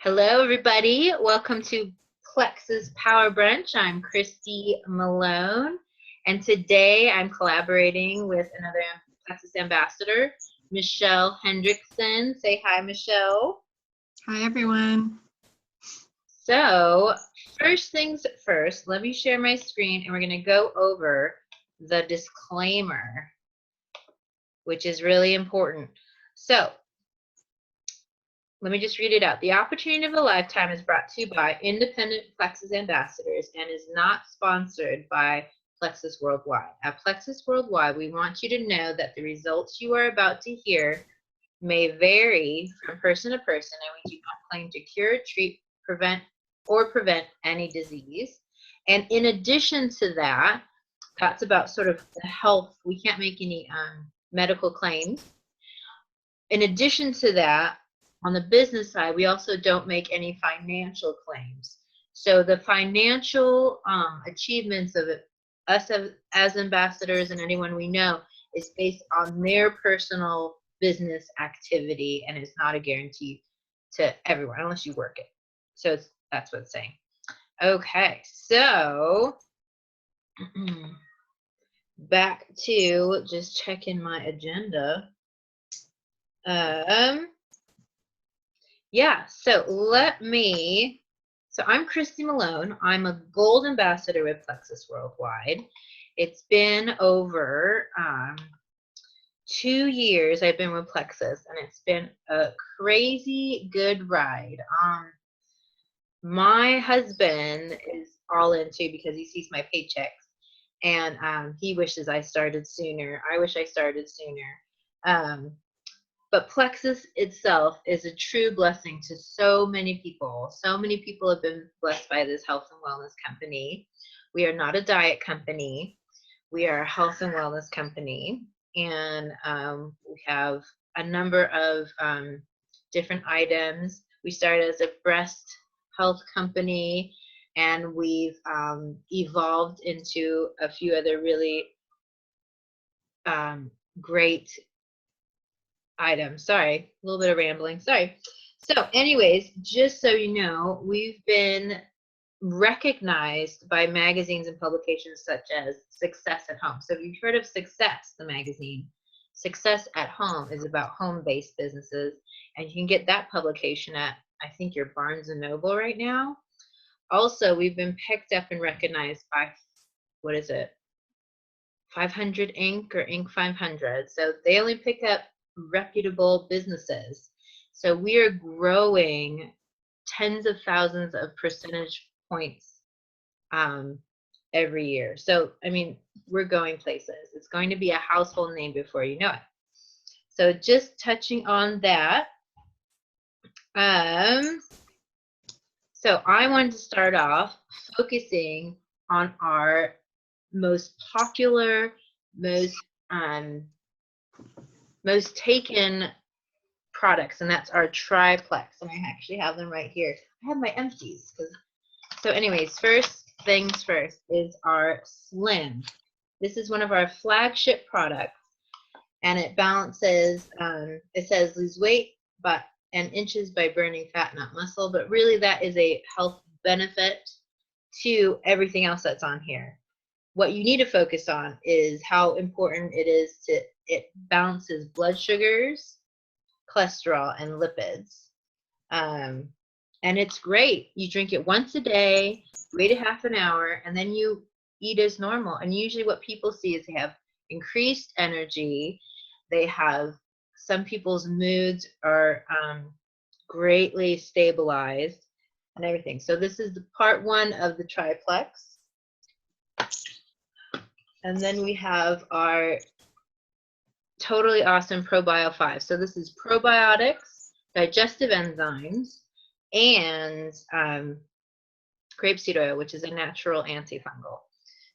Hello, everybody. Welcome to Plexus Power Brunch. I'm Christy Malone, and today I'm collaborating with another Plexus ambassador, Michelle Hendrickson. Say hi, Michelle. Hi, everyone. So, first things first, let me share my screen, and we're going to go over the disclaimer, which is really important. So, let me just read it out. The opportunity of a lifetime is brought to you by independent Plexus ambassadors and is not sponsored by Plexus Worldwide. At Plexus Worldwide, we want you to know that the results you are about to hear may vary from person to person, and we do not claim to cure, treat, prevent any disease. And in addition to that, that's about sort of the health. We can't make any medical claims. In addition to that, on the business side, we also don't make any financial claims. So the financial achievements of us as ambassadors and anyone we know is based on their personal business activity, and it's not a guarantee to everyone unless you work it. So that's what it's saying. Okay, so back to just checking my agenda. Yeah, so I'm Christy Malone. I'm a gold ambassador with Plexus Worldwide. It's been over 2 years I've been with Plexus, and it's been a crazy good ride. My husband is all into because he sees my paychecks, and he wishes I started sooner. I wish I started sooner. But Plexus itself is a true blessing to so many people. So many people have been blessed by this health and wellness company. We are not a diet company. We are a health and wellness company. And we have a number of different items. We started as a breast health company, and we've evolved into a few other really great items. Sorry, a little bit of rambling. Sorry. So anyways, just so you know, we've been recognized by magazines and publications such as Success at Home. So if you've heard of Success, the magazine, Success at Home is about home-based businesses, and you can get that publication at, I think, your Barnes & Noble right now. Also, we've been picked up and recognized by, what is it, 500 Inc. or Inc. 500. So they only pick up reputable businesses. So we are growing tens of thousands of percentage points every year. So, I mean, we're going places. It's going to be a household name before you know it. So just touching on that. So I wanted to start off focusing on our most popular, most taken products, and that's our triplex, and I actually have them right here. I have my empties. So anyways, first things first is our Slim. This is one of our flagship products, and it balances, it says lose weight and inches by burning fat, not muscle, but really that is a health benefit to everything else that's on here. What you need to focus on is how important it is it balances blood sugars, cholesterol, and lipids. And it's great. You drink it once a day, wait a half an hour, and then you eat as normal. And usually what people see is they have increased energy. They have, some people's moods are greatly stabilized and everything. So this is the part one of the triplex. And then we have our totally awesome ProBio 5. So this is probiotics, digestive enzymes, and grapeseed oil, which is a natural antifungal.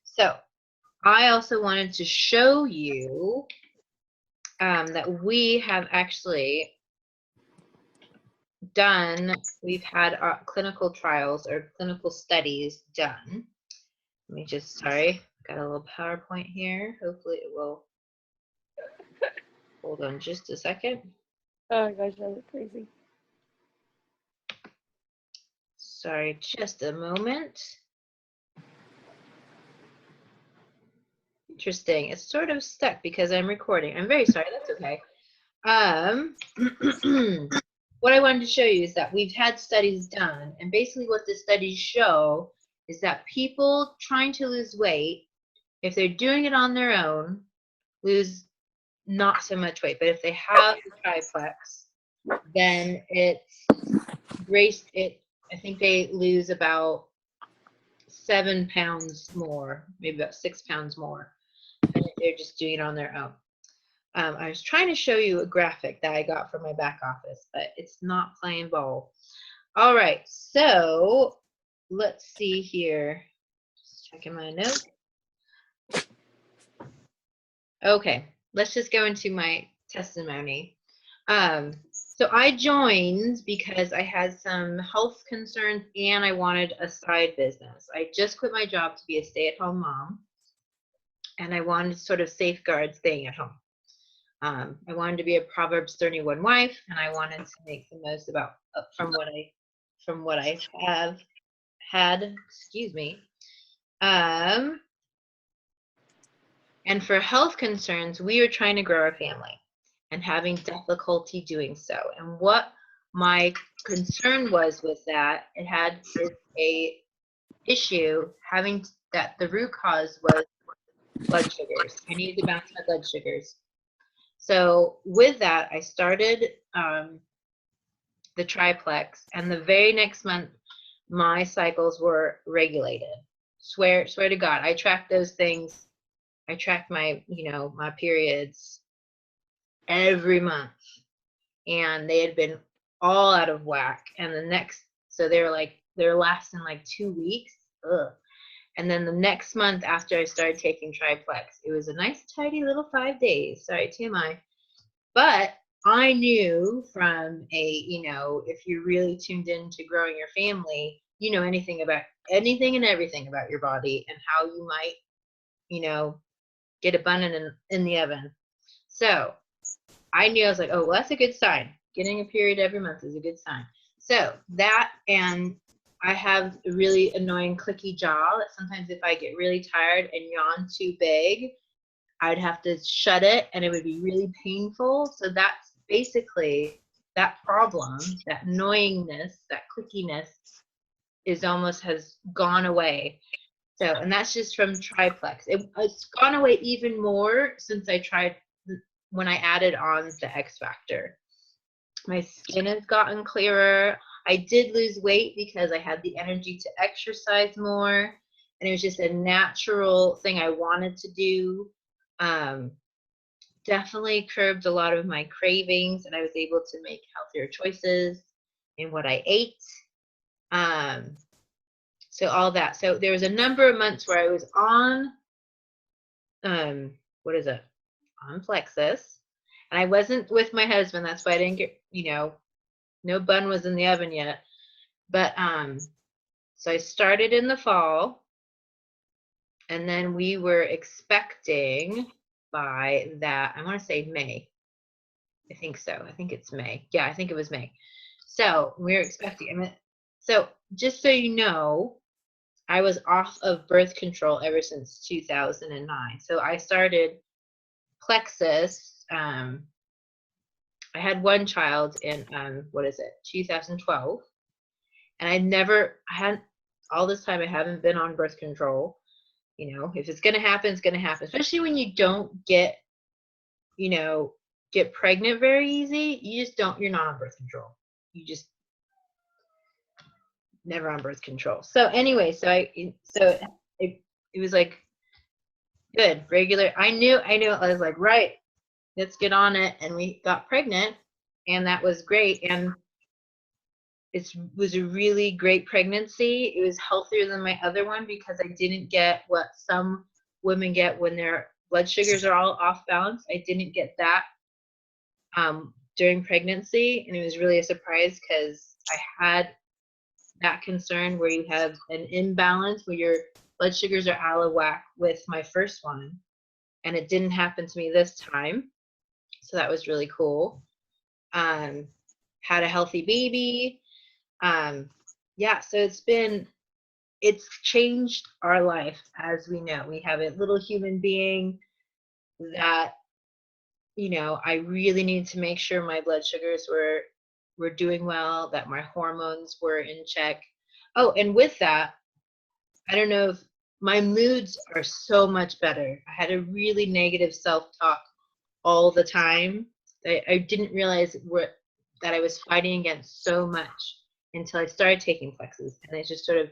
So I also wanted to show you that we have actually we've had our clinical trials or clinical studies done. Let me just, sorry, got a little PowerPoint here. Hopefully it will. Hold on just a second. Oh my gosh, that was crazy. Sorry, just a moment. Interesting. It's sort of stuck because I'm recording. I'm very sorry. That's okay. What I wanted to show you is that we've had studies done, and basically what the studies show is that people trying to lose weight, if they're doing it on their own, lose not so much weight. But if they have the triplex, then it's I think they lose about 7 pounds more, maybe about 6 pounds more than if they're just doing it on their own. I was trying to show you a graphic that I got from my back office, but it's not playing ball. All right, so let's see here. Just checking my notes. Okay, let's just go into my testimony. So I joined because I had some health concerns and I wanted a side business. I just quit my job to be a stay-at-home mom, and I wanted to sort of safeguard staying at home. I wanted to be a Proverbs 31 wife, and I wanted to make the most about from what I have had. Excuse me. And for health concerns, we were trying to grow our family and having difficulty doing so. And what my concern was with that, it had a issue having that the root cause was blood sugars. I needed to balance my blood sugars. So with that, I started the triplex, and the very next month, my cycles were regulated. Swear to God, I tracked those things. I tracked my, my periods every month, and they had been all out of whack. And so they're lasting like 2 weeks. Ugh. And then the next month after I started taking triplex, it was a nice tidy little 5 days. Sorry, TMI. But I knew from if you're really tuned into growing your family, you know anything and everything about your body and how you might, get a bun in the oven. So I knew, I was like, oh, well, that's a good sign. Getting a period every month is a good sign. So that, and I have a really annoying clicky jaw that sometimes if I get really tired and yawn too big, I'd have to shut it and it would be really painful. So that's basically that problem, that annoyingness, that clickiness has gone away. So, and that's just from triplex. It's gone away even more since I tried when I added on the X Factor. My skin has gotten clearer. I did lose weight because I had the energy to exercise more, and it was just a natural thing I wanted to do. Definitely curbed a lot of my cravings, and I was able to make healthier choices in what I ate. So all that. So there was a number of months where I was on, on Plexus, and I wasn't with my husband. That's why I didn't get, no bun was in the oven yet. But so I started in the fall, and then we were expecting by that, I want to say May. I think so. I think it's May. Yeah, I think it was May. So we were expecting. So just so you know, I was off of birth control ever since 2009. So I started Plexus. I had one child in 2012, and all this time I haven't been on birth control. If it's gonna happen, it's gonna happen. Especially when you don't get pregnant very easy. You're not on birth control. You just never on birth control. So anyway, it was like good, regular. I knew I was like, right, let's get on it. And we got pregnant, and that was great. And it was a really great pregnancy. It was healthier than my other one because I didn't get what some women get when their blood sugars are all off balance. I didn't get that during pregnancy, and it was really a surprise because I had that concern where you have an imbalance where your blood sugars are out of whack with my first one, and it didn't happen to me this time. So that was really cool. Had a healthy baby. yeah, so it's changed our life. As we know, we have a little human being that, I really need to make sure my blood sugars were doing well, that my hormones were in check. Oh, and with that, I don't know if my moods are so much better. I had a really negative self-talk all the time. I didn't realize that I was fighting against so much until I started taking Plexus, and it just sort of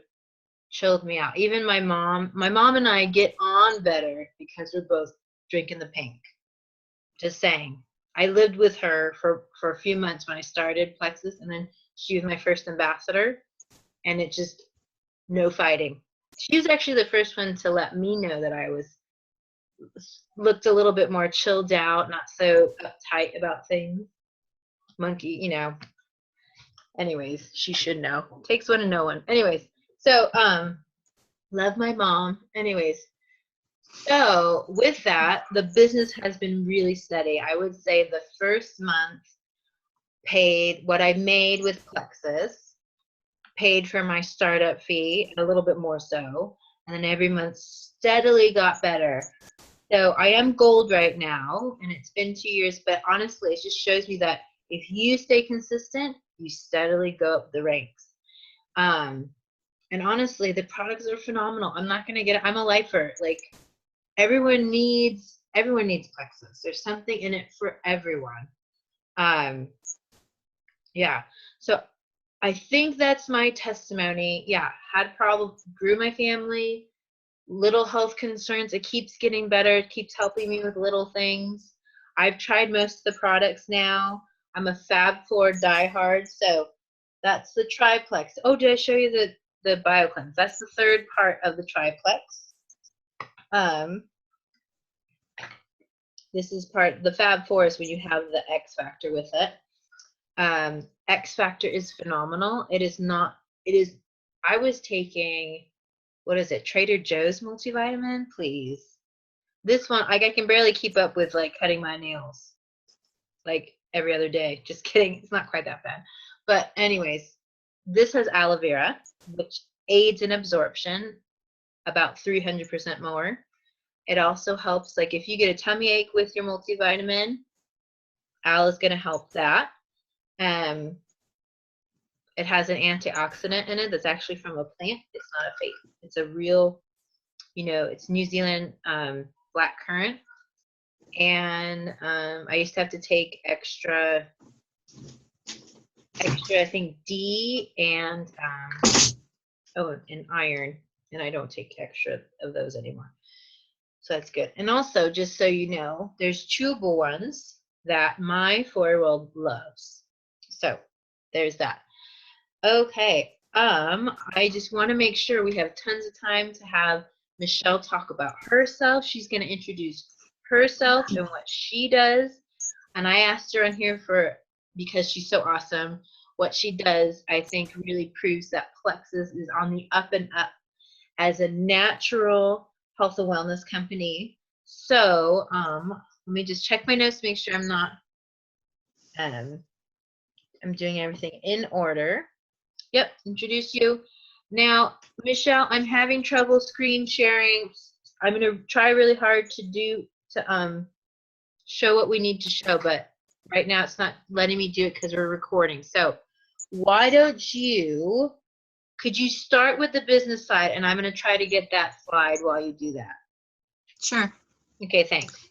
chilled me out. Even my mom and I get on better because we're both drinking the pink. Just saying. I lived with her for a few months when I started Plexus, and then she was my first ambassador, and it just no fighting. She was actually the first one to let me know that I looked a little bit more chilled out, not so uptight about things. Monkey. Anyways, she should know. Takes one to know one. Anyways, so love my mom. Anyways, so with that, the business has been really steady. I would say the first month paid what I made with Plexus, paid for my startup fee, a little bit more so, and then every month steadily got better. So I am gold right now, and it's been 2 years, but honestly, it just shows me that if you stay consistent, you steadily go up the ranks. And honestly, the products are phenomenal. I'm not gonna get it. I'm a lifer. Like everyone needs Plexus. There's something in it for everyone. Um, yeah. So I think that's my testimony. Yeah, had problems, grew my family, little health concerns. It keeps getting better. It keeps helping me with little things. I've tried most of the products now. I'm a Fab Four diehard, so that's the triplex. Oh, did I show you the BioCleanse? That's the third part of the triplex. This is the Fab Four is when you have the X Factor with it. X Factor is phenomenal. I was taking, what is it, Trader Joe's multivitamin? Please. This one, like, I can barely keep up with, like, cutting my nails, like, every other day. Just kidding. It's not quite that bad. But anyways, this has aloe vera, which aids in absorption about 300% more. It also helps, like, if you get a tummy ache with your multivitamin, aloe is going to help that. It has an antioxidant in it that's actually from a plant. It's not a fake. It's a real, it's New Zealand black currant. And I used to have to take extra, I think D and and iron, and I don't take extra of those anymore. So that's good. And also, just so you know, there's chewable ones that my 4-year-old loves. So there's that. Okay. I just want to make sure we have tons of time to have Michelle talk about herself. She's going to introduce herself and what she does. And I asked her on here because she's so awesome. What she does, I think, really proves that Plexus is on the up and up as a natural health and wellness company. So let me just check my notes to make sure I'm doing everything in order. Yep, introduce you. Now, Michelle, I'm having trouble screen sharing. I'm going to try really hard to show what we need to show, but right now it's not letting me do it because we're recording. So could you start with the business side, and I'm going to try to get that slide while you do that. Sure. Okay, thanks.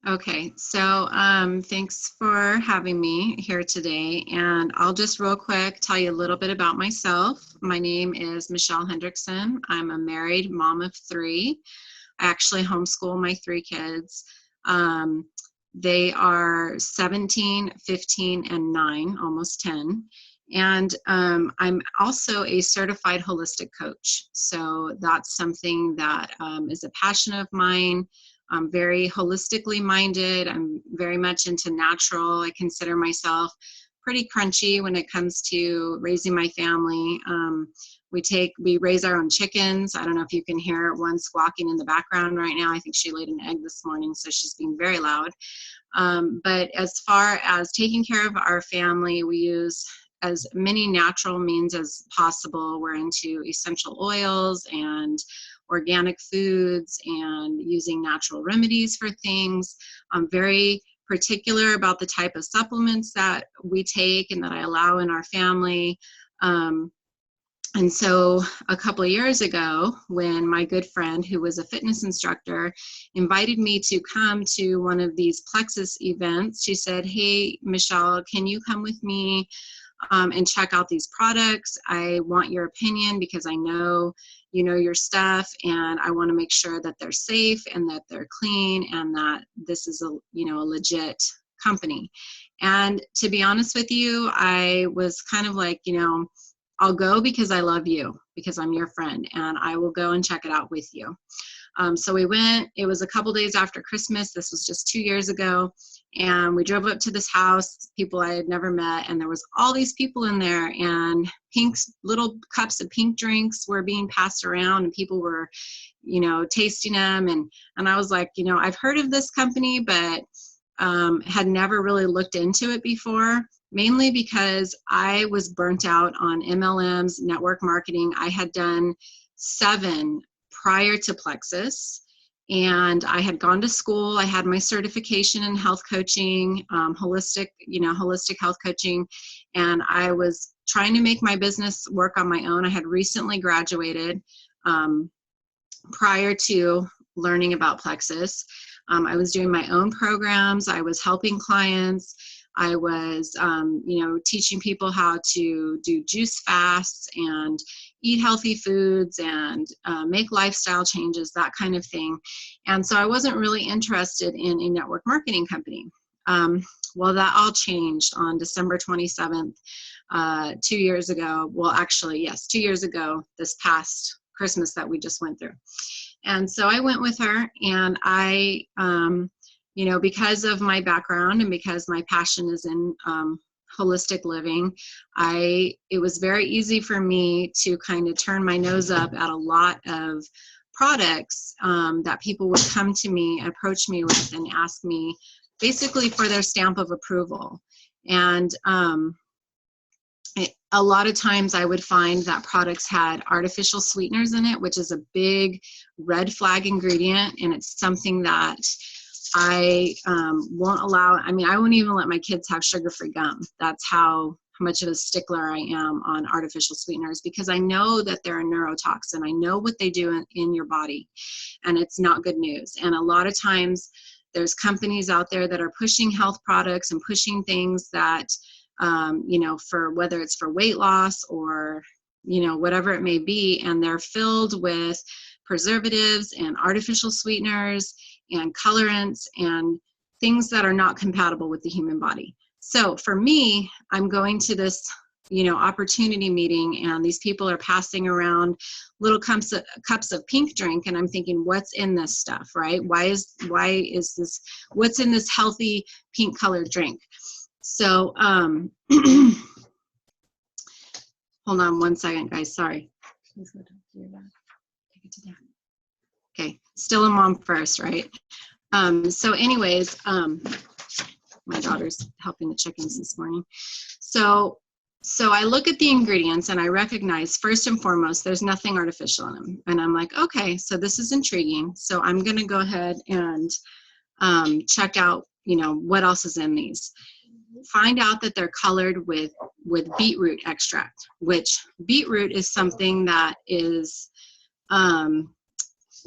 Okay, so thanks for having me here today. And I'll just real quick tell you a little bit about myself. My name is Michelle Hendrickson. I'm a married mom of 3. I actually homeschool my 3 kids. They are 17, 15, and 9, almost 10. And I'm also a certified holistic coach. So that's something that is a passion of mine. I'm very holistically minded. I'm very much into natural. I consider myself pretty crunchy when it comes to raising my family. We raise our own chickens. I don't know if you can hear one squawking in the background right now. I think she laid an egg this morning, so she's being very loud. But as far as taking care of our family, we use as many natural means as possible. We're into essential oils and organic foods and using natural remedies for things. I'm very particular about the type of supplements that we take and that I allow in our family. And so a couple of years ago, when my good friend, who was a fitness instructor, invited me to come to one of these Plexus events, she said, "Hey, Michelle, can you come with me and check out these products? I want your opinion because I know you know your stuff, and I want to make sure that they're safe and that they're clean and that this is a legit company." And to be honest with you, I was kind of like, I'll go because I love you, because I'm your friend, and I will go and check it out with you. So we went. It was a couple days after Christmas. This was just 2 years ago. And we drove up to this house, people I had never met, and there was all these people in there, and little cups of pink drinks were being passed around, and people were, tasting them. And I was like, I've heard of this company, but had never really looked into it before, mainly because I was burnt out on MLMs, network marketing. I had done 7 prior to Plexus, and I had gone to school. I had my certification in health coaching, holistic health coaching, and I was trying to make my business work on my own. I had recently graduated prior to learning about Plexus. I was doing my own programs. I was helping clients. I was, teaching people how to do juice fasts and eat healthy foods and make lifestyle changes, that kind of thing. And so I wasn't really interested in a network marketing company. Well, that all changed on December 27th, 2 years ago. Well, actually, yes, 2 years ago, this past Christmas that we just went through. And so I went with her, and I, because of my background and because my passion is in holistic living, it was very easy for me to kind of turn my nose up at a lot of products that people would come to me, approach me with, and ask me basically for their stamp of approval. And a lot of times I would find that products had artificial sweeteners in it, which is a big red flag ingredient, and it's something that I won't allow. I mean, I won't even let my kids have sugar-free gum. That's how much of a stickler I am on artificial sweeteners, because I know that they're a neurotoxin. I know what they do in your body, and it's not good news. And a lot of times there's companies out there that are pushing health products and pushing things that for whether it's for weight loss or, whatever it may be, and they're filled with preservatives and artificial sweeteners and colorants and things that are not compatible with the human body. So for me, I'm going to this, opportunity meeting, and these people are passing around little cups of pink drink, and I'm thinking, what's in this stuff, right? Why is this, what's in this healthy pink colored drink? So, hold on one second, guys. Sorry. Please go talk to your dad. Take it to dad. Okay. Still a mom first, right? So anyways, my daughter's helping the chickens this morning. So I look at the ingredients, and I recognize, first and foremost, there's nothing artificial in them. And I'm like, okay, so this is intriguing. So I'm going to go ahead and check out, what else is in these. Find out that they're colored with beetroot extract, which beetroot is something that is,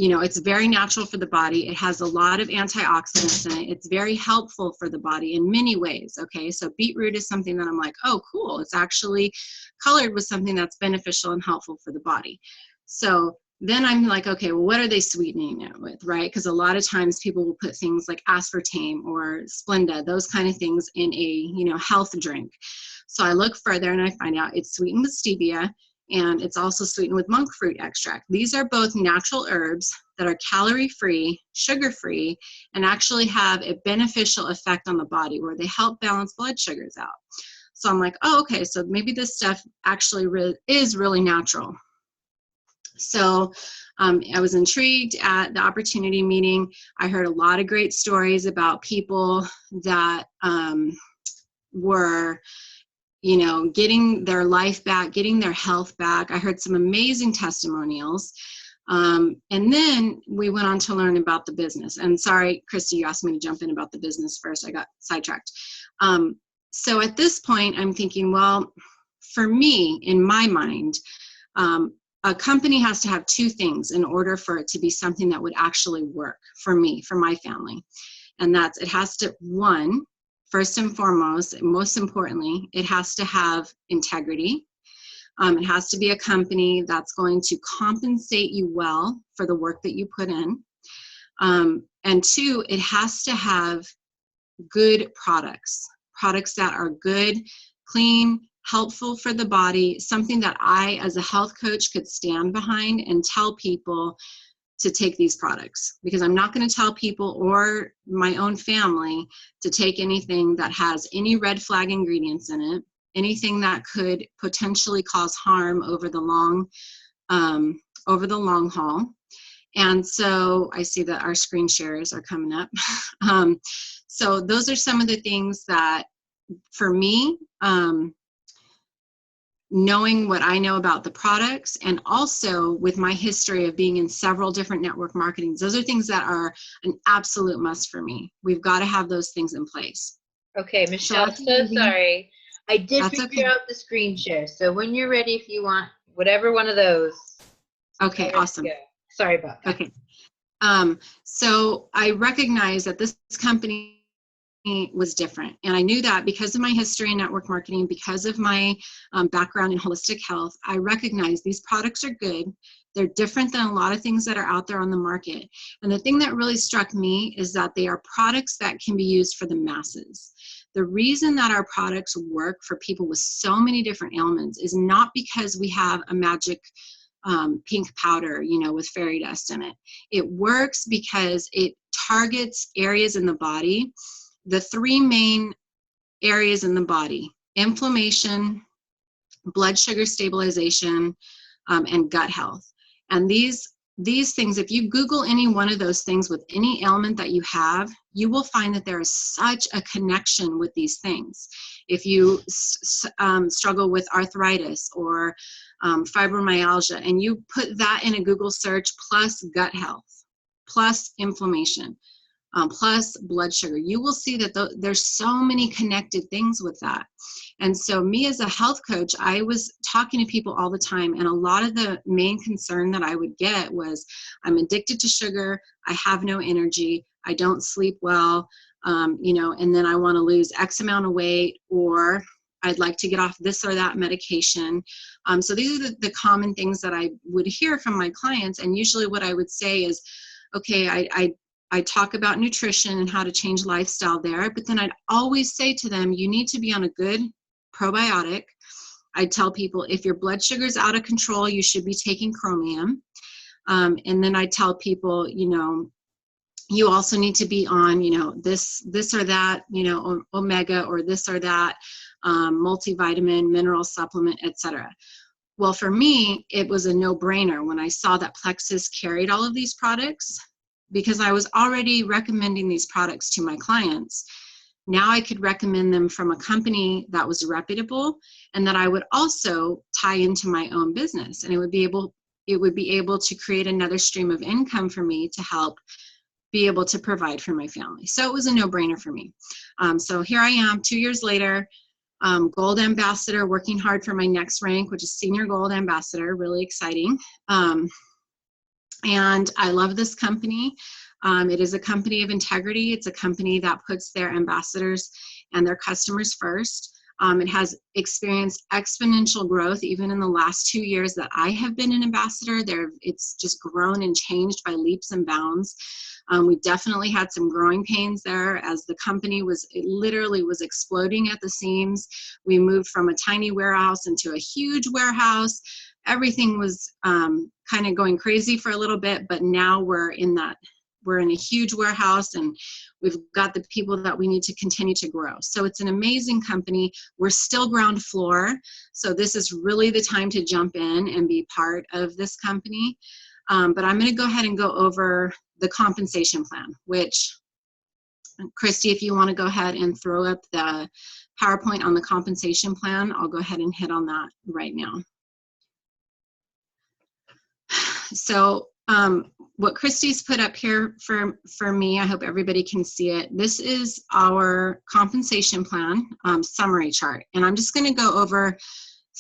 it's very natural for the body. It has a lot of antioxidants in it. It's very helpful for the body in many ways. Okay, so beetroot is something that I'm like, oh, cool. It's actually colored with something that's beneficial and helpful for the body. So then I'm like, okay, well, what are they sweetening it with, right? Because a lot of times people will put things like aspartame or Splenda, those kind of things in a, health drink. So I look further, and I find out it's sweetened with stevia, and it's also sweetened with monk fruit extract. These are both natural herbs that are calorie-free, sugar-free, and actually have a beneficial effect on the body where they help balance blood sugars out. So I'm like, oh, okay, so maybe this stuff actually is really natural. So I was intrigued at the opportunity meeting. I heard a lot of great stories about people that were you know, getting their life back, getting their health back. I heard some amazing testimonials. And then we went on to learn about the business. And sorry, Christy, you asked me to jump in about the business first. I got sidetracked. So at this point, I'm thinking, well, for me, in my mind, a company has to have two things in order for it to be something that would actually work for me, for my family. And that's, it has to, one, first and foremost, most importantly, it has to have integrity. It has to be a company that's going to compensate you well for the work that you put in. And two, it has to have good products that are good, clean, helpful for the body, something that I, as a health coach, could stand behind and tell people to take these products, because I'm not going to tell people or my own family to take anything that has any red flag ingredients in it, anything that could potentially cause harm over the long haul. And so I see that our screen shares are coming up. So those are some of the things that, for me, knowing what I know about the products, and also with my history of being in several different network marketings, those are things that are an absolute must for me. We've got to have those things in place. Okay, Michelle, so sorry. I did That's figure okay. out the screen share. So when you're ready, if you want whatever one of those. Okay, awesome. Sorry about that. Okay. So I recognize that this company was different. And I knew that because of my history in network marketing, because of my background in holistic health, I recognize these products are good. They're different than a lot of things that are out there on the market. And the thing that really struck me is that they are products that can be used for the masses. The reason that our products work for people with so many different ailments is not because we have a magic pink powder, you know, with fairy dust in it. It works because it targets areas in the body, the three main areas in the body: inflammation, blood sugar stabilization, and gut health. And these things, if you Google any one of those things with any ailment that you have, you will find that there is such a connection with these things. If you struggle with arthritis or fibromyalgia, and you put that in a Google search, plus gut health, plus inflammation, plus blood sugar, you will see that there's so many connected things with that. And so me as a health coach, I was talking to people all the time, and a lot of the main concern that I would get was, I'm addicted to sugar, I have no energy, I don't sleep well, you know, and then I want to lose X amount of weight, or I'd like to get off this or that medication. So these are the common things that I would hear from my clients. And usually what I would say is, okay, I talk about nutrition and how to change lifestyle there, but then I'd always say to them, you need to be on a good probiotic. I tell people, if your blood sugar is out of control, you should be taking chromium. And then I tell people, you know, you also need to be on, you know, this or that, you know, omega or this or that multivitamin, mineral supplement, etc. Well, for me, it was a no-brainer when I saw that Plexus carried all of these products, because I was already recommending these products to my clients. Now I could recommend them from a company that was reputable and that I would also tie into my own business. And it would be able to create another stream of income for me to help be able to provide for my family. So it was a no-brainer for me. So here I am 2 years later, Gold Ambassador, working hard for my next rank, which is Senior Gold Ambassador, really exciting. And I love this company. It is a company of integrity. It's a company that puts their ambassadors and their customers first. It has experienced exponential growth even in the last 2 years that I have been an ambassador. It's just grown and changed by leaps and bounds. We definitely had some growing pains there as the company it literally was exploding at the seams. We moved from a tiny warehouse into a huge warehouse. Everything was kind of going crazy for a little bit, but now we're in a huge warehouse, and we've got the people that we need to continue to grow. So it's an amazing company. We're still ground floor, so this is really the time to jump in and be part of this company. But I'm going to go ahead and go over the compensation plan, which, Christy, if you want to go ahead and throw up the PowerPoint on the compensation plan. I'll go ahead and hit on that right now. So what Christy's put up here for me, I hope everybody can see it. This is our compensation plan summary chart. And I'm just gonna go over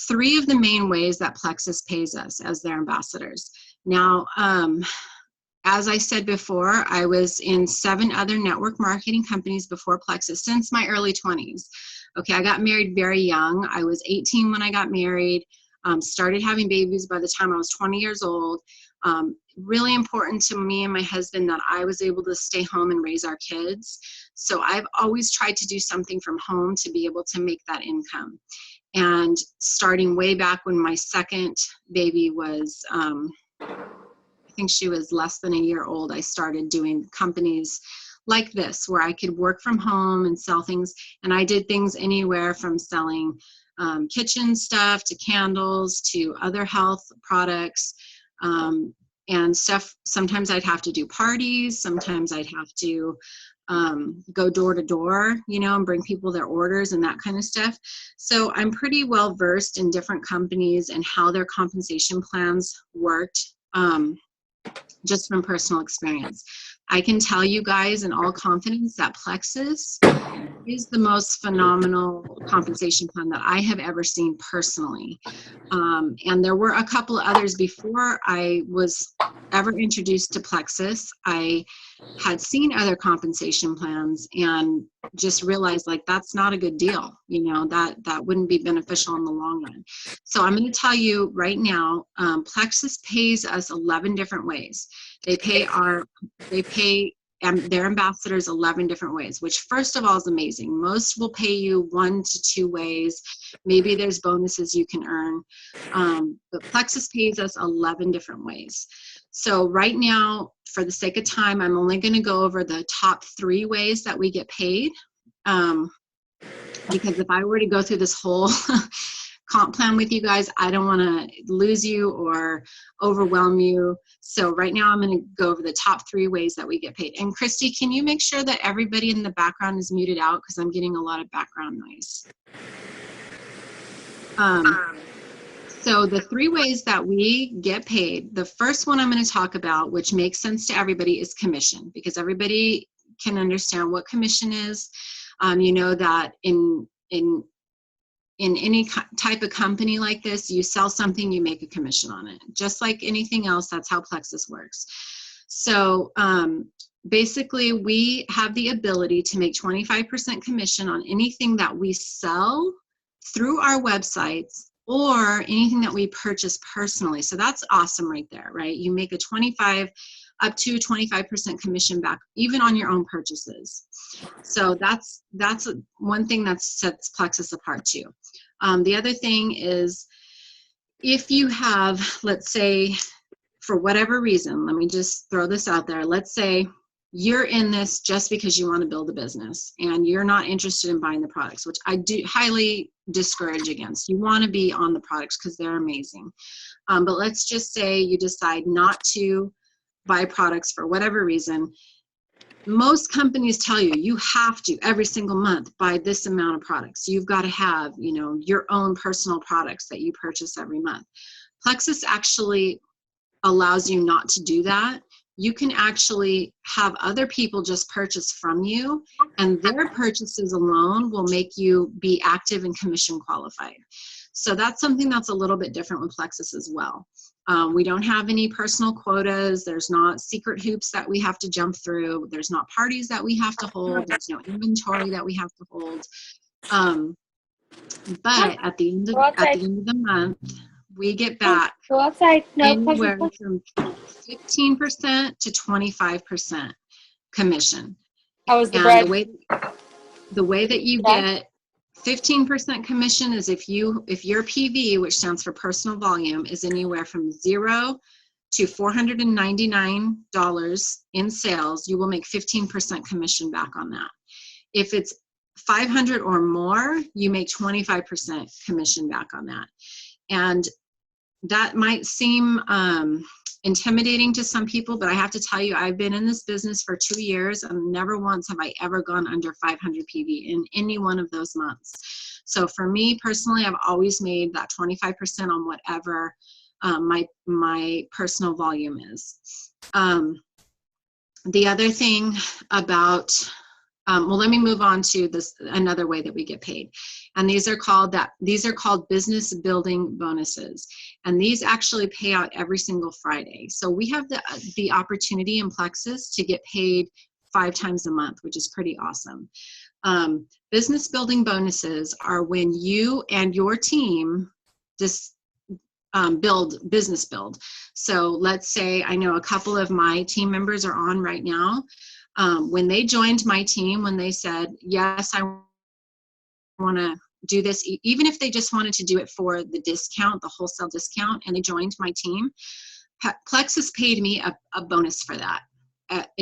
3 of the main ways that Plexus pays us as their ambassadors. Now, as I said before, I was in 7 other network marketing companies before Plexus since my early 20s. Okay, I got married very young. I was 18 when I got married, started having babies by the time I was 20 years old. Really important to me and my husband that I was able to stay home and raise our kids. So I've always tried to do something from home to be able to make that income. And starting way back when my second baby was, I think she was less than a year old, I started doing companies like this where I could work from home and sell things. And I did things anywhere from selling kitchen stuff to candles to other health products and stuff. Sometimes I'd have to do parties. Sometimes I'd have to go door to door, you know, and bring people their orders and that kind of stuff. So I'm pretty well versed in different companies and how their compensation plans worked, just from personal experience. I can tell you guys in all confidence that Plexus is the most phenomenal compensation plan that I have ever seen personally. And there were a couple of others before I was ever introduced to Plexus. I had seen other compensation plans and just realized like that's not a good deal, you know, that wouldn't be beneficial in the long run. So I'm going to tell you right now, Plexus pays us 11 different ways. They pay their ambassadors 11 different ways, which first of all is amazing. Most will pay you 1 to 2 ways. Maybe there's bonuses you can earn, but Plexus pays us 11 different ways. So right now, for the sake of time, I'm only going to go over the top 3 ways that we get paid, because if I were to go through this whole comp plan with you guys, I don't want to lose you or overwhelm you. So right now I'm going to go over the top 3 ways that we get paid. And Christy, can you make sure that everybody in the background is muted out, because I'm getting a lot of background noise. So the 3 ways that we get paid, the first one I'm going to talk about, which makes sense to everybody, is commission, because everybody can understand what commission is. You know that in any type of company like this, you sell something, you make a commission on it. Just like anything else, that's how Plexus works. So basically, we have the ability to make 25% commission on anything that we sell through our websites or anything that we purchase personally. So that's awesome right there, right? You make a up to 25% commission back, even on your own purchases. So that's one thing that sets Plexus apart too. The other thing is, if you have, let's say, for whatever reason, let me just throw this out there. Let's say you're in this just because you want to build a business and you're not interested in buying the products, which I do highly discourage against. You want to be on the products because they're amazing. But let's just say you decide not to buy products for whatever reason. Most companies tell you, you have to every single month buy this amount of products. You've got to have, you know, your own personal products that you purchase every month. Plexus actually allows you not to do that. You can actually have other people just purchase from you, and their purchases alone will make you be active and commission qualified. So that's something that's a little bit different with Plexus as well. We don't have any personal quotas. There's not secret hoops that we have to jump through. There's not parties that we have to hold. There's no inventory that we have to hold. But at the end of the month, we get back anywhere from 15% to 25% commission. How was the bread? The way that you get 15% commission is if your PV, which stands for personal volume, is anywhere from 0 to $499 in sales, you will make 15% commission back on that. If it's 500 or more, you make 25% commission back on that. And that might seem intimidating to some people, but I have to tell you, I've been in this business for 2 years and never once have I ever gone under 500 PV in any one of those months. So for me personally, I've always made that 25% on whatever my personal volume is. The other thing about, well, let me move on to this, another way that we get paid. And these are called business building bonuses. And these actually pay out every single Friday. So we have the opportunity in Plexus to get paid 5 times a month, which is pretty awesome. Business building bonuses are when you and your team just business build. So let's say I know a couple of my team members are on right now. When they joined my team, when they said, yes, I want to do this, even if they just wanted to do it for the discount, the wholesale discount, and they joined my team, Plexus paid me a bonus for that.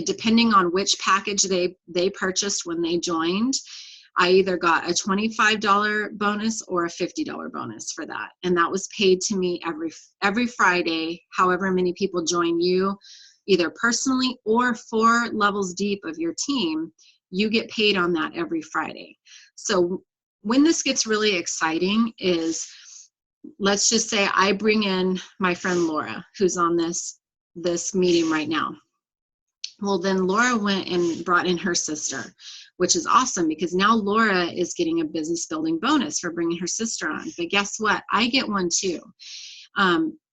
Depending on which package they purchased when they joined, I either got a $25 bonus or a $50 bonus for that. And that was paid to me every Friday, however many people join you, either personally or 4 levels deep of your team, you get paid on that every Friday. So when this gets really exciting is, let's just say I bring in my friend Laura, who's on this meeting right now. Well, then Laura went and brought in her sister, which is awesome because now Laura is getting a business building bonus for bringing her sister on. But guess what? I get one too.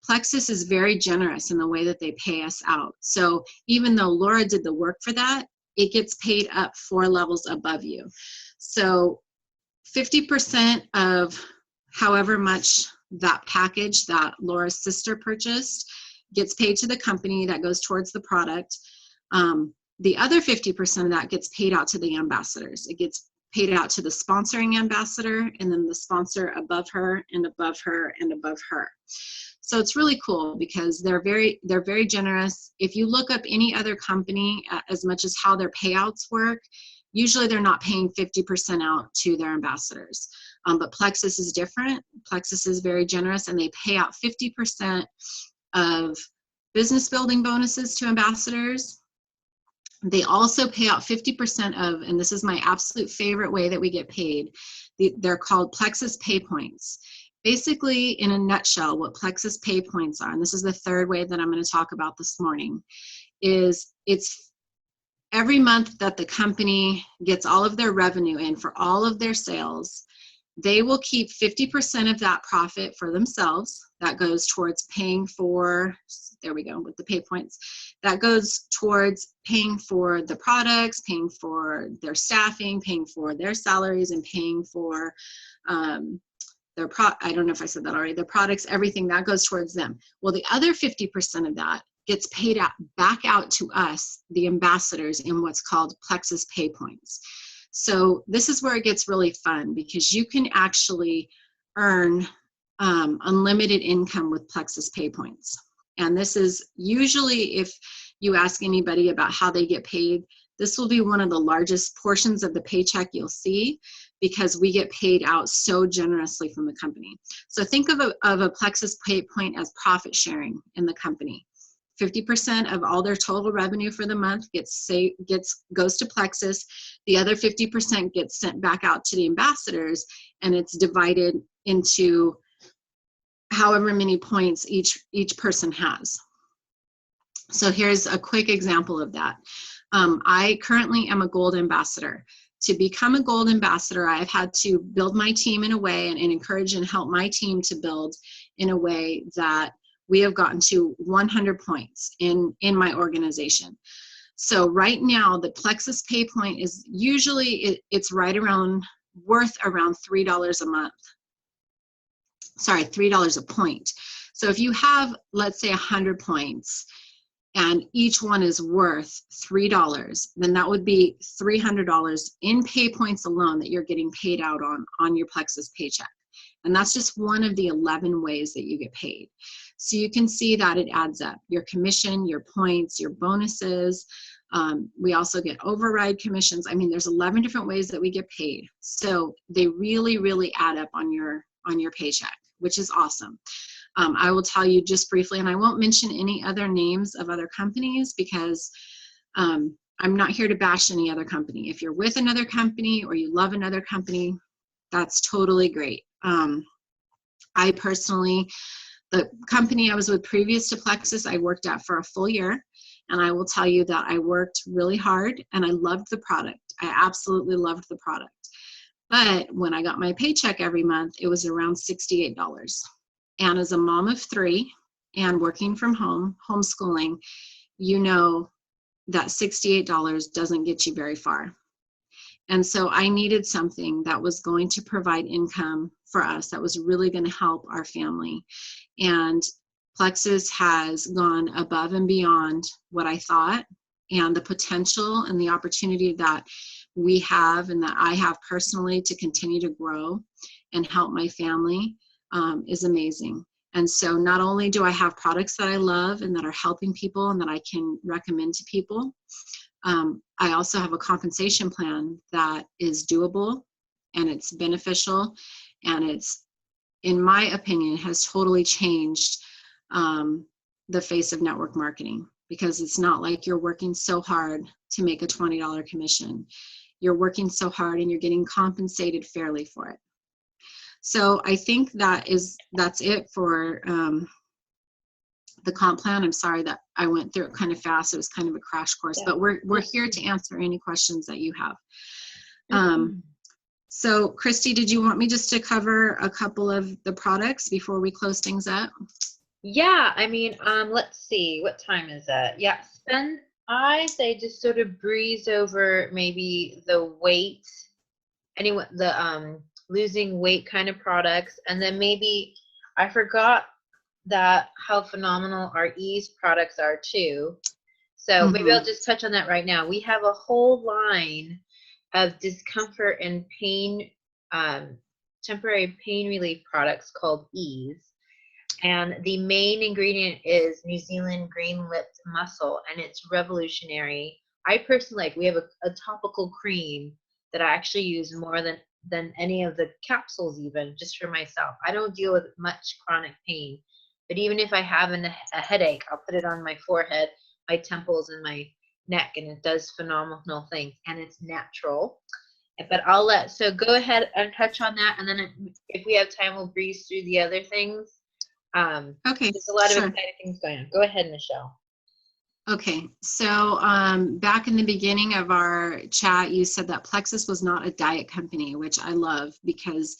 Plexus is very generous in the way that they pay us out. So even though Laura did the work for that, it gets paid up 4 levels above you. So 50% of however much that package that Laura's sister purchased gets paid to the company. That goes towards the product. The other 50% of that gets paid out to the ambassadors. It gets paid out to the sponsoring ambassador and then the sponsor above her and above her and above her. So it's really cool because they're very generous. If you look up any other company, as much as how their payouts work, usually they're not paying 50% out to their ambassadors. But Plexus is different. Plexus is very generous and they pay out 50% of business building bonuses to ambassadors. They also pay out 50% of, and this is my absolute favorite way that we get paid, they're called Plexus Pay Points. Basically, in a nutshell, what Plexus Pay Points are, and this is the third way that I'm going to talk about this morning, is it's every month that the company gets all of their revenue in for all of their sales, they will keep 50% of that profit for themselves. That goes towards paying for, there we go with the pay points, that goes towards paying for the products, paying for their staffing, paying for their salaries, and paying for I don't know if I said that already, the products, everything that goes towards them. Well, the other 50% of that gets paid out back out to us, the ambassadors, in what's called Plexus Pay Points. So this is where it gets really fun because you can actually earn unlimited income with Plexus Pay Points. And this is usually, if you ask anybody about how they get paid, this will be one of the largest portions of the paycheck you'll see because we get paid out so generously from the company. So think of a Plexus Pay Point as profit sharing in the company. 50% of all their total revenue for the month goes to Plexus. The other 50% gets sent back out to the ambassadors, and it's divided into however many points each person has. So here's a quick example of that. I currently am a gold ambassador. To become a gold ambassador, I've had to build my team in a way and encourage and help my team to build in a way that we have gotten to 100 points in my organization. So right now, the Plexus Pay Point is usually, it's right around, worth around $3 a month. Sorry, $3 a point. So if you have, let's say 100 points, and each one is worth $3, then that would be $300 in pay points alone that you're getting paid out on your Plexus paycheck. And that's just one of the 11 ways that you get paid. So you can see that it adds up. Your commission, your points, your bonuses. We also get override commissions. I mean, there's 11 different ways that we get paid. So they really, really add up on your paycheck, which is awesome. I will tell you just briefly, and I won't mention any other names of other companies because I'm not here to bash any other company. If you're with another company or you love another company, that's totally great. I personally, the company I was with previous to Plexus, I worked at for a full year. And I will tell you that I worked really hard and I loved the product. I absolutely loved the product. But when I got my paycheck every month, it was around $68. And as a mom of 3 and working from home, homeschooling, you know that $68 doesn't get you very far. And so I needed something that was going to provide income for us, that was really going to help our family. And Plexus has gone above and beyond what I thought, and the potential and the opportunity that we have and that I have personally to continue to grow and help my family is amazing. And so not only do I have products that I love and that are helping people and that I can recommend to people, I also have a compensation plan that is doable and it's beneficial, and it's, in my opinion, has totally changed the face of network marketing, because it's not like you're working so hard to make a $20 commission. You're working so hard and you're getting compensated fairly for it. So I think that's it for the comp plan. I'm sorry that I went through it kind of fast. It was kind of a crash course, but we're here to answer any questions that you have. So Christy, did you want me just to cover a couple of the products before we close things up? Yeah, I mean, let's see, what time is that? Yeah, I say just sort of breeze over maybe the weight, the losing weight kind of products, and then maybe I forgot that how phenomenal our ease products are too. So maybe I'll just touch on that right now. We have a whole line of discomfort and pain, temporary pain relief products called Ease. And the main ingredient is New Zealand green-lipped mussel, and it's revolutionary. I personally we have a topical cream that I actually use more than any of the capsules, even just for myself. I don't deal with much chronic pain, but even if I have a headache, I'll put it on my forehead, my temples, and my neck, and it does phenomenal things, and it's natural. But so go ahead and touch on that, and then if we have time, we'll breeze through the other things. Okay, there's a lot of exciting things going on. Go ahead, Michelle. Okay, so back in the beginning of our chat, you said that Plexus was not a diet company, which I love because,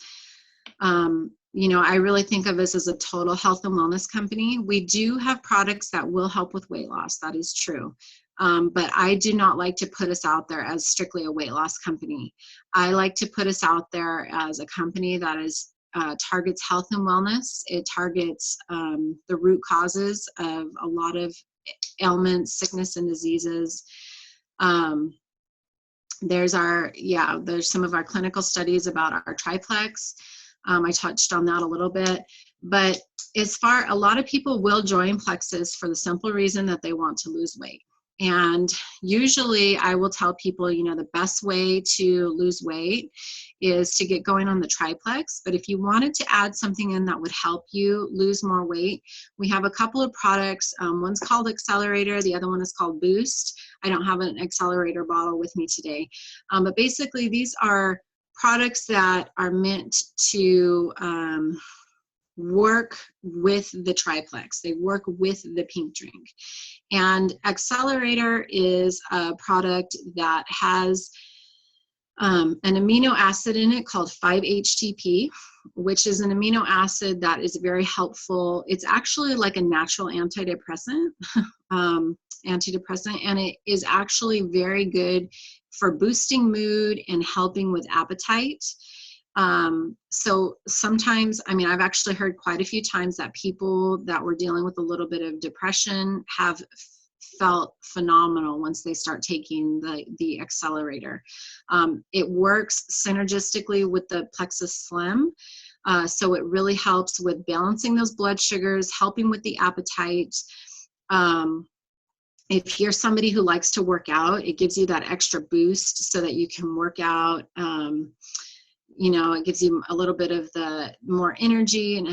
you know, I really think of us as a total health and wellness company. We do have products that will help with weight loss. That is true. But I do not like to put us out there as strictly a weight loss company. I like to put us out there as a company that is targets health and wellness. It targets the root causes of a lot of ailments, sickness, and diseases. There's some of our clinical studies about our triplex. I touched on that a little bit, but a lot of people will join Plexus for the simple reason that they want to lose weight. And usually I will tell people, you know, the best way to lose weight is to get going on the triplex. But if you wanted to add something in that would help you lose more weight, we have a couple of products. One's called Accelerator. The other one is called Boost. I don't have an Accelerator bottle with me today. But basically these are products that are meant to work with the triplex. They work with the pink drink. And Accelerator is a product that has an amino acid in it called 5-HTP, which is an amino acid that is very helpful. It's actually like a natural antidepressant, and it is actually very good for boosting mood and helping with appetite. So sometimes, I mean, I've actually heard quite a few times that people that were dealing with a little bit of depression have felt phenomenal once they start taking the Accelerator. It works synergistically with the Plexus Slim. So it really helps with balancing those blood sugars, helping with the appetite. If you're somebody who likes to work out, it gives you that extra boost so that you can work out you know, it gives you a little bit of the more energy, and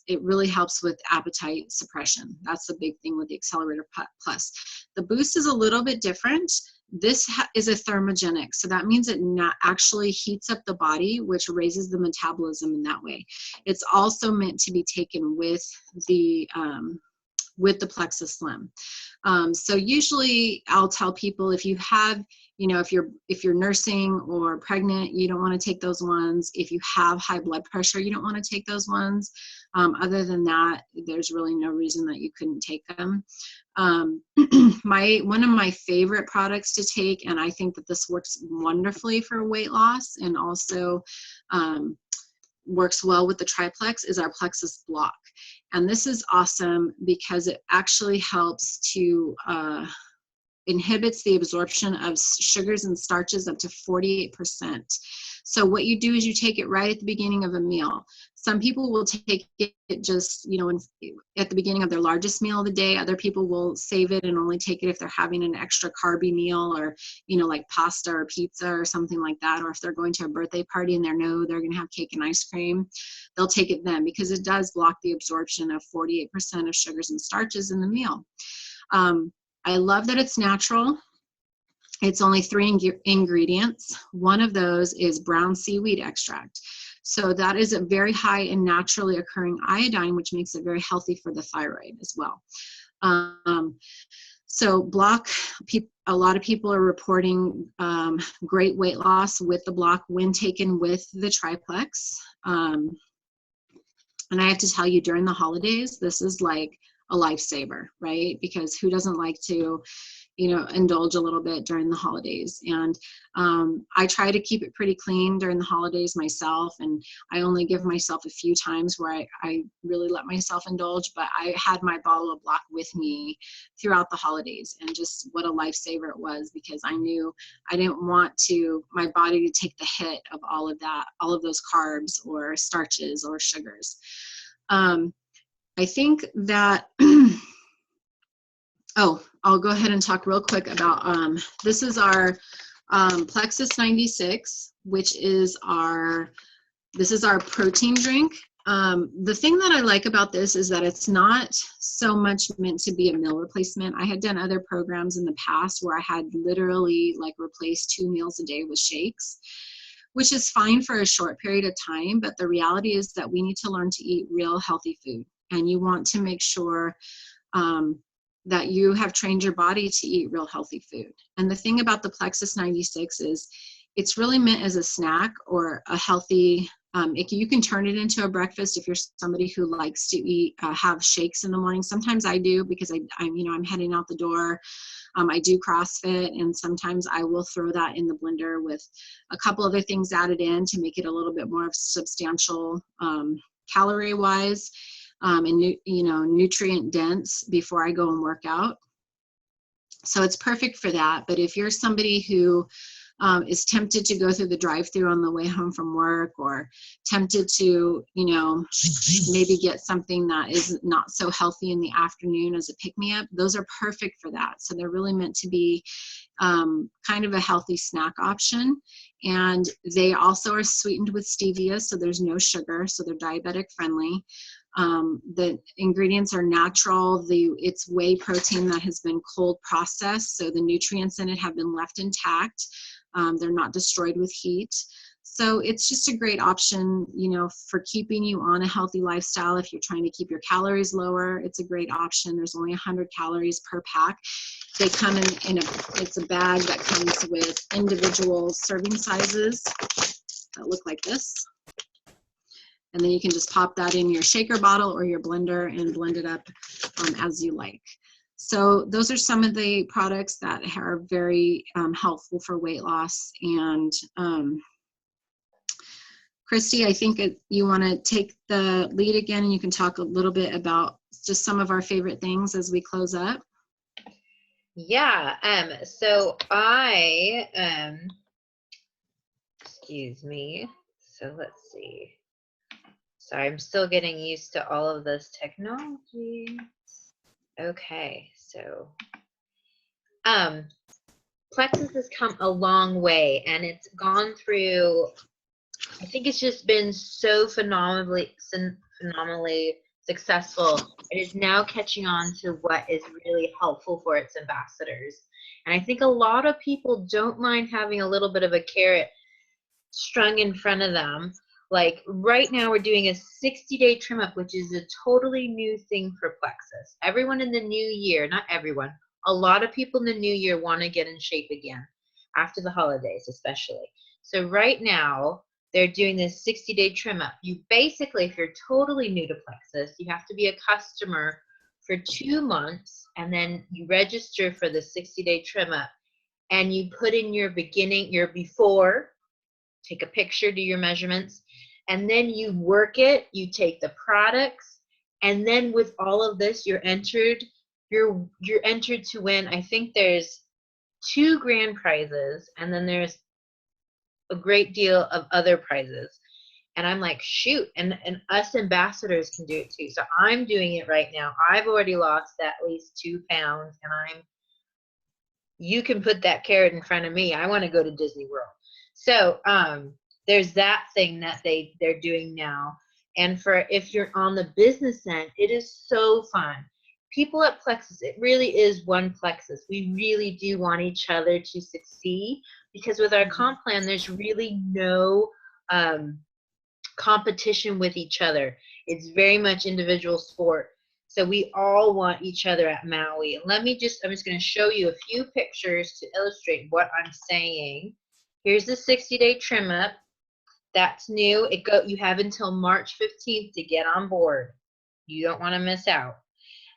it really helps with appetite suppression. That's the big thing with the Accelerator Plus. The Boost is a little bit different. This is a thermogenic, so that means it not actually heats up the body, which raises the metabolism in that way. It's also meant to be taken with the Plexus Slim. So usually I'll tell people, if you have, you know, if you're nursing or pregnant, you don't want to take those ones. If you have high blood pressure, you don't want to take those ones. Other than that, there's really no reason that you couldn't take them. One of my favorite products to take, and I think that this works wonderfully for weight loss and also works well with the triplex, is our Plexus block. And this is awesome because it actually helps to inhibits the absorption of sugars and starches up to 48%. So what you do is you take it right at the beginning of a meal. Some people will take it just, you know, at the beginning of their largest meal of the day. Other people will save it and only take it if they're having an extra carby meal, or, you know, like pasta or pizza or something like that. Or if they're going to a birthday party and they know they're going to have cake and ice cream, they'll take it then, because it does block the absorption of 48% of sugars and starches in the meal. I love that it's natural. It's only 3 ingredients. One of those is brown seaweed extract. So that is a very high and naturally occurring iodine, which makes it very healthy for the thyroid as well. So block, a lot of people are reporting great weight loss with the block when taken with the triplex. And I have to tell you, during the holidays, this is like a lifesaver, right? Because who doesn't like to, you know, indulge a little bit during the holidays? And I try to keep it pretty clean during the holidays myself, and I only give myself a few times where I really let myself indulge. But I had my bottle of block with me throughout the holidays, and just what a lifesaver it was, because I knew I didn't want my body to take the hit of all of that, all of those carbs or starches or sugars. I think that, I'll go ahead and talk real quick about, this is our Plexus 96, which is this is our protein drink. The thing that I like about this is that it's not so much meant to be a meal replacement. I had done other programs in the past where I had literally like replaced 2 meals a day with shakes, which is fine for a short period of time. But the reality is that we need to learn to eat real healthy food. And you want to make sure that you have trained your body to eat real healthy food. And the thing about the Plexus 96 is it's really meant as a snack or a healthy, you can turn it into a breakfast if you're somebody who likes to eat, have shakes in the morning. Sometimes I do, because I'm heading out the door. I do CrossFit, and sometimes I will throw that in the blender with a couple other things added in to make it a little bit more substantial calorie wise. And nutrient dense before I go and work out. So it's perfect for that. But if you're somebody who is tempted to go through the drive-through on the way home from work, or tempted to, maybe get something that is not so healthy in the afternoon as a pick-me-up, those are perfect for that. So they're really meant to be kind of a healthy snack option. And they also are sweetened with stevia, so there's no sugar, so they're diabetic friendly. The ingredients are natural. It's whey protein that has been cold processed, so the nutrients in it have been left intact. They're not destroyed with heat. So it's just a great option, for keeping you on a healthy lifestyle. If you're trying to keep your calories lower, it's a great option. There's only 100 calories per pack. They come it's a bag that comes with individual serving sizes that look like this. And then you can just pop that in your shaker bottle or your blender and blend it up as you like. So those are some of the products that are very helpful for weight loss. And Christy, I think you want to take the lead again, and you can talk a little bit about just some of our favorite things as we close up. Yeah. So I, excuse me. So let's see. Sorry, I'm still getting used to all of this technology. Okay, so Plexus has come a long way, and it's gone through I think it's just been so phenomenally successful. It is now catching on to what is really helpful for its ambassadors. And I think a lot of people don't mind having a little bit of a carrot strung in front of them. Like right now we're doing a 60-day trim up, which is a totally new thing for Plexus. Everyone in the new year, not everyone, a lot of people in the new year want to get in shape again after the holidays, especially. So right now they're doing this 60-day trim up. You basically, if you're totally new to Plexus, you have to be a customer for 2 months, and then you register for the 60-day trim up, and you put in your before, take a picture, do your measurements, and then you work it, you take the products, and then with all of this, you're entered to win. I think there's 2 grand prizes, and then there's a great deal of other prizes. And I'm like, shoot, and us ambassadors can do it too. So I'm doing it right now. I've already lost at least 2 pounds, and you can put that carrot in front of me. I want to go to Disney World. So there's that thing that they're doing now. And for if you're on the business end, it is so fun. People at Plexus, it really is one Plexus. We really do want each other to succeed, because with our comp plan, there's really no competition with each other. It's very much individual sport. So we all want each other at Maui. I'm just going to show you a few pictures to illustrate what I'm saying. Here's the 60-day trim up. That's new. You have until March 15th to get on board. You don't want to miss out.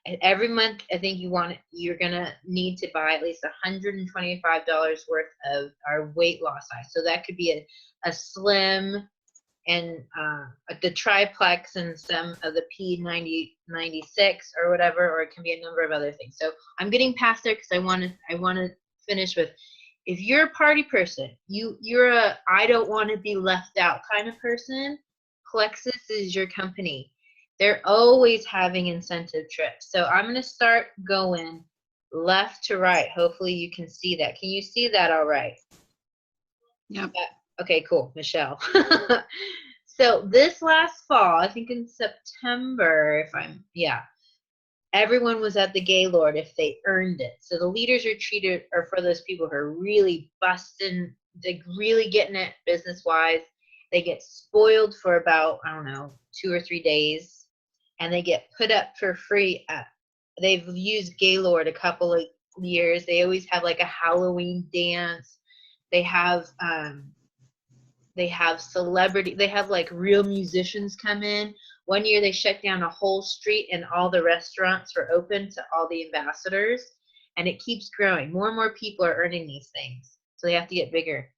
And every month, I think you're going to need to buy at least $125 worth of our weight loss size. So that could be a slim, and the triplex, and some of the P96 or whatever, or it can be a number of other things. So I'm getting past there because I want to finish with, if you're a party person, you're a I don't want to be left out kind of person, Plexus is your company. They're always having incentive trips. So I'm going to start going left to right. Hopefully you can see that. Can you see that all right? Yep. Okay, cool, Michelle. So this last fall, I think in September, everyone was at the Gaylord if they earned it. So the leaders retreat are for those people who are really busting, they're really getting it business-wise. They get spoiled for about, 2 or 3 days, and they get put up for free. They've used Gaylord a couple of years. They always have like a Halloween dance. They have like real musicians come in. One year they shut down a whole street and all the restaurants were open to all the ambassadors, and it keeps growing. More and more people are earning these things, so they have to get bigger.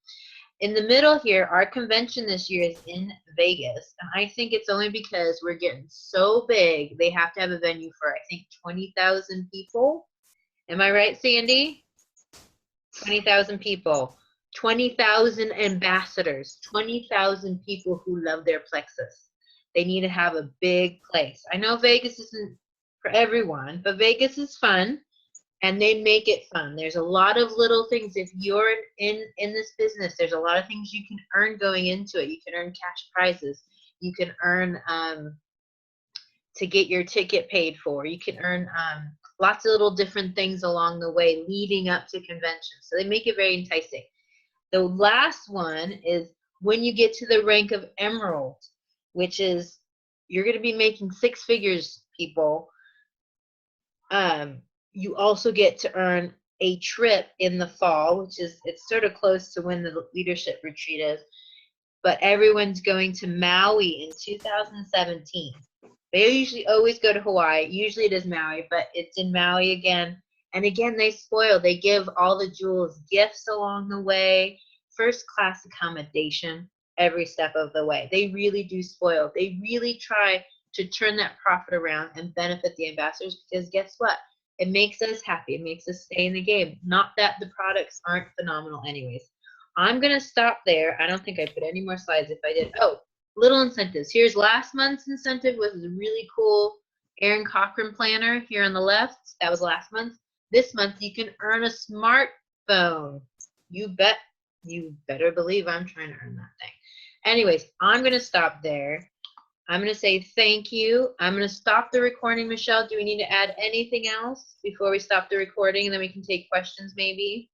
In the middle here, our convention this year is in Vegas, and I think it's only because we're getting so big, they have to have a venue for, I think, 20,000 people. Am I right, Sandy? 20,000 people. 20,000 ambassadors, 20,000 people who love their Plexus. They need to have a big place. I know Vegas isn't for everyone, but Vegas is fun, and they make it fun. There's a lot of little things. If you're in this business, there's a lot of things you can earn going into it. You can earn cash prizes. You can earn to get your ticket paid for. You can earn lots of little different things along the way leading up to conventions. So they make it very enticing. The last one is when you get to the rank of Emerald, which is you're going to be making 6 figures, people. You also get to earn a trip in the fall, it's sort of close to when the leadership retreat is. But everyone's going to Maui in 2017. They usually always go to Hawaii. Usually it is Maui, but it's in Maui again. And again, they spoil. They give all the jewels gifts along the way, first class accommodation every step of the way. They really do spoil. They really try to turn that profit around and benefit the ambassadors, because guess what? It makes us happy. It makes us stay in the game. Not that the products aren't phenomenal anyways. I'm going to stop there. I don't think I put any more slides. If I did, little incentives. Here's last month's incentive, was a really cool Aaron Cochran planner here on the left. That was last month. This month you can earn a smartphone. You better believe I'm trying to earn that thing. Anyways, I'm going to stop there. I'm going to say thank you. I'm going to stop the recording. Michelle, do we need to add anything else before we stop the recording, and then we can take questions maybe?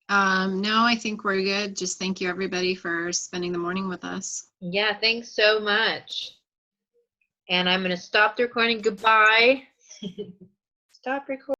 No, I think we're good. Just thank you everybody for spending the morning with us. Yeah, thanks so much. And I'm going to stop the recording. Goodbye. Stop recording.